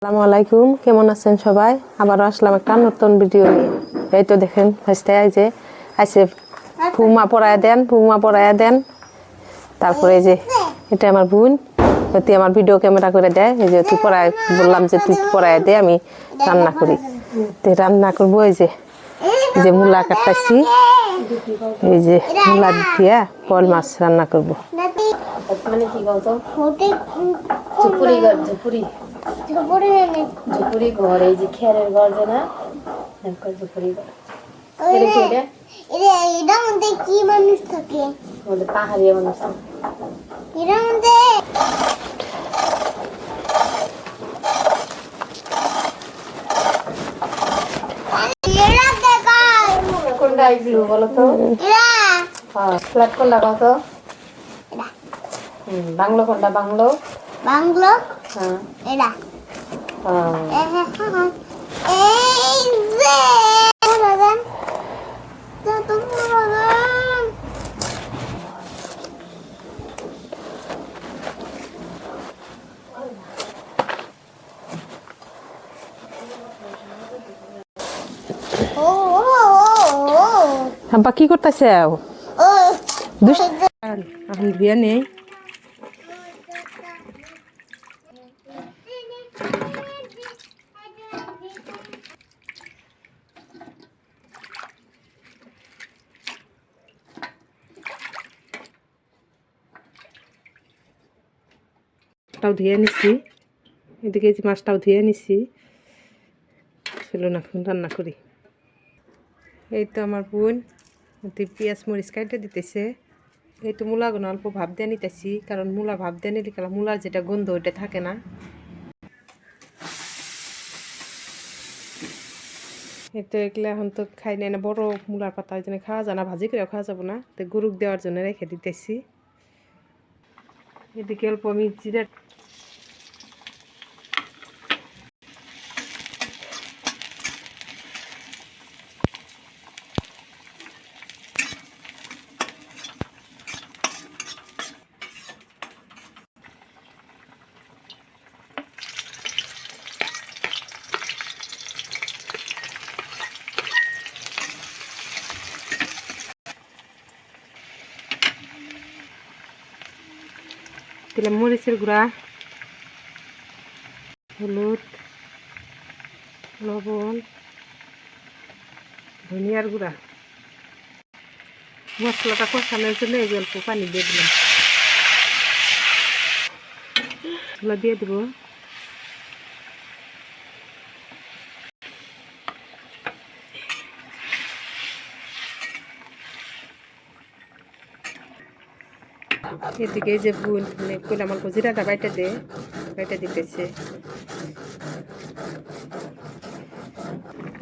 আসসালামু আলাইকুম, কেমন আছেন সবাই? আবারও আসলাম একটা নতুন ভিডিও নিয়ে। এই তো দেখেন ফার্স্টে আইসে ফুমা পড়ায়া দেন। তারপরে এই যে এটা আমার বোন, তুই আমার ভিডিও ক্যামেরা করে দেয়। এই যে তুই পড়ায়, বললাম যে তুই পড়ায় দে, আমি রান্না করি। তো রান্না করবো এই যে মূলা কাটতেছি, এই যে মূলা দিয়া পল মাছ রান্না করবো। মানে কি বলতো ঝুপুরি ঘর, এই যে খেরের ঘর যে না, ঝুপুরি ঘর। এটার মধ্যে কি মানুষ থাকে? আমাদের পাহাড়িয়া মানুষ থাকে। এটার মধ্যে কোনটা এগুলো বলো তো? হ্যাঁ, ফ্ল্যাট কোনটা কত? বাংলো কোনটা? Bungalow bungalow. হ্যাঁ এটা হ্যাঁ। এই যে পুরাদান, তো পুরাদান। ও ও ও আব্বা কি করতেছে? ও এখন বিয়ে নেই। মাছটাও ধুয়ে নিছি, এদিকে যে মাছটাও ধুয়ে নিছি। চলুন এখন রান্না করি। এই তো আমার বোন পেঁয়াজ মরিচ কাটে দিতেছে। এই তো মূলাগুলো অল্প ভাপ দিয়ে নিতেছি, কারণ মূলা ভাপ দিয়ে নিলে কারণ মূলার যেটা গন্ধ ওইটা থাকে না। এই তো এগুলো এখন তো খাই না, বড় মূলার পাতা ওই জন্য খাওয়া যায় না, ভাজি করেও খাওয়া যাবো না, তো গরুক দেওয়ার জন্য রেখে দিতেছি। এদিকে অল্প আমি জিরা দিলাম মরিচের গুঁড়া, হলুদ, লবণ, ধনিয়ার গুঁড়া। মশলাটা কষানোর জন্য এই অল্প পানি দিয়ে দিলাম, এগুলো দিয়ে দেবো। এদিকে যে বোন কইলাম অল্প জিরাটা বাইটা দিতেছে।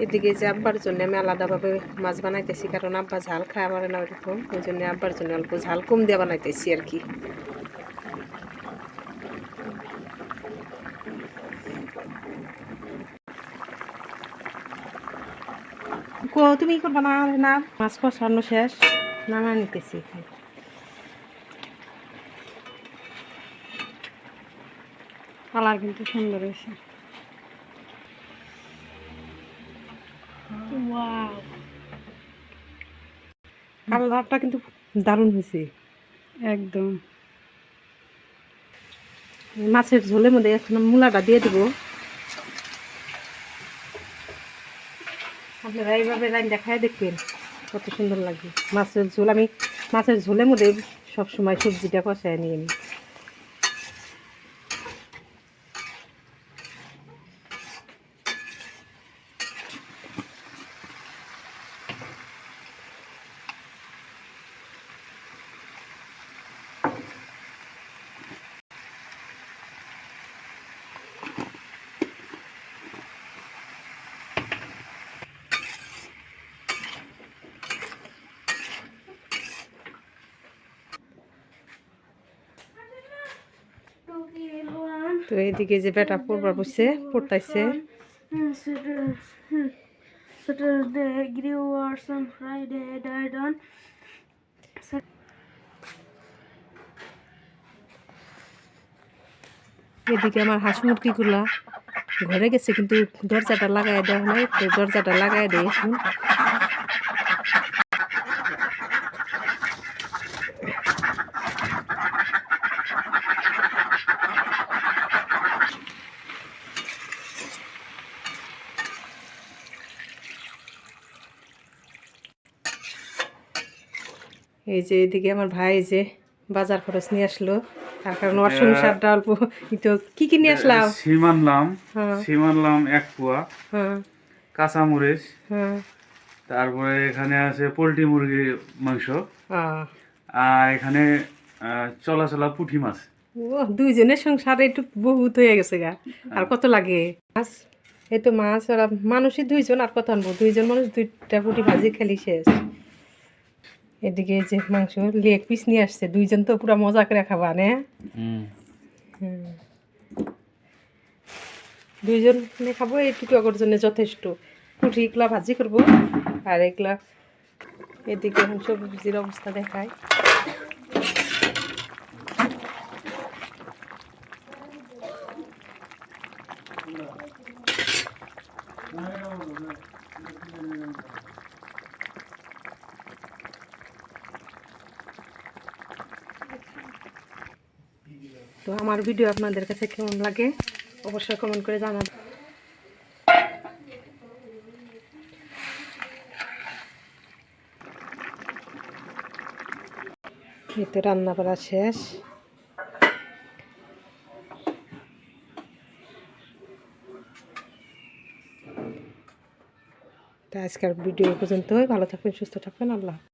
এদিকে যে আব্বার জন্য আমি আলাদাভাবে মাছ বানাইতেছি, কারণ আব্বা ঝাল খায় পারে না ওইরকম, ওই জন্য আব্বার জন্য অল্প ঝাল কম দিয়ে বানাইতেছি আর কি। তুমি করবা না? না, মাছ কষানো শেষ, নামা নিতেছি। কালার কিন্তু সুন্দর হয়েছে। কালারটা কিন্তু দারুণ হয়েছে একদম। মাছের ঝোলের মধ্যে। এখন মূলাটা দিয়ে দিব। আপনারা এইভাবে রান্না খায় দেখবেন কত সুন্দর লাগে মাছের ঝোল। আমি মাছের ঝোলের মধ্যে সবসময় সবজিটা কষায় নিয়ে নিই। তো এইদিকে যে বেটা পড়বার বসে পড়তাইছে। Saturday grew worse on Friday, died on এদিকে আমার হাঁস মুরগিগুলা ঘরে গেছে কিন্তু দরজাটা লাগাই দেওয়া নাই, তো দরজাটা লাগাই দেয় এখন। এই যে এদিকে আমার ভাই যে বাজার খরচ নিয়ে আসলো, তার কারণ ওর সংসারটা অল্প। তো কি নিয়ে আসলাম? সিম আনলাম, হ্যাঁ সিম আনলাম 1 পোয়া, হ্যাঁ কাঁচামরিচ, হ্যাঁ। তারপরে এখানে আছে পোলট্রি মুরগির মাংস, আহ, আর এখানে চলা চলা পুঁটি মাছ। ও দুইজনের সংসারে একটু বহুত হয়ে গেছে গা। আর কত লাগে মাছ? এই তো মাছ আর মানুষই দুইজন, আর কত আনবো? দুইজন মানুষ 2টা পুঁটি ভাজি খেলি শেষ। এদিকে এই যে মাংস লেগ পিস নিয়ে আসছে, দুইজন তো পুরো মজা করে খাবা না? দুইজনে খাবো, এইটুকু আগর জন্য যথেষ্ট। পুঁটি এগুলা ভাজি করবো, আর এগুলা এদিকে এখন সবজির অবস্থা দেখায়। তো আমার ভিডিও আপনাদের কাছে কেমন লাগে অবশ্যই কমেন্ট করে জানাবেন। এই তো রান্না করা শেষ। তো আজকের ভিডিও পর্যন্তই। ভালো থাকবেন, সুস্থ থাকবেন, আল্লাহ হাফেজ।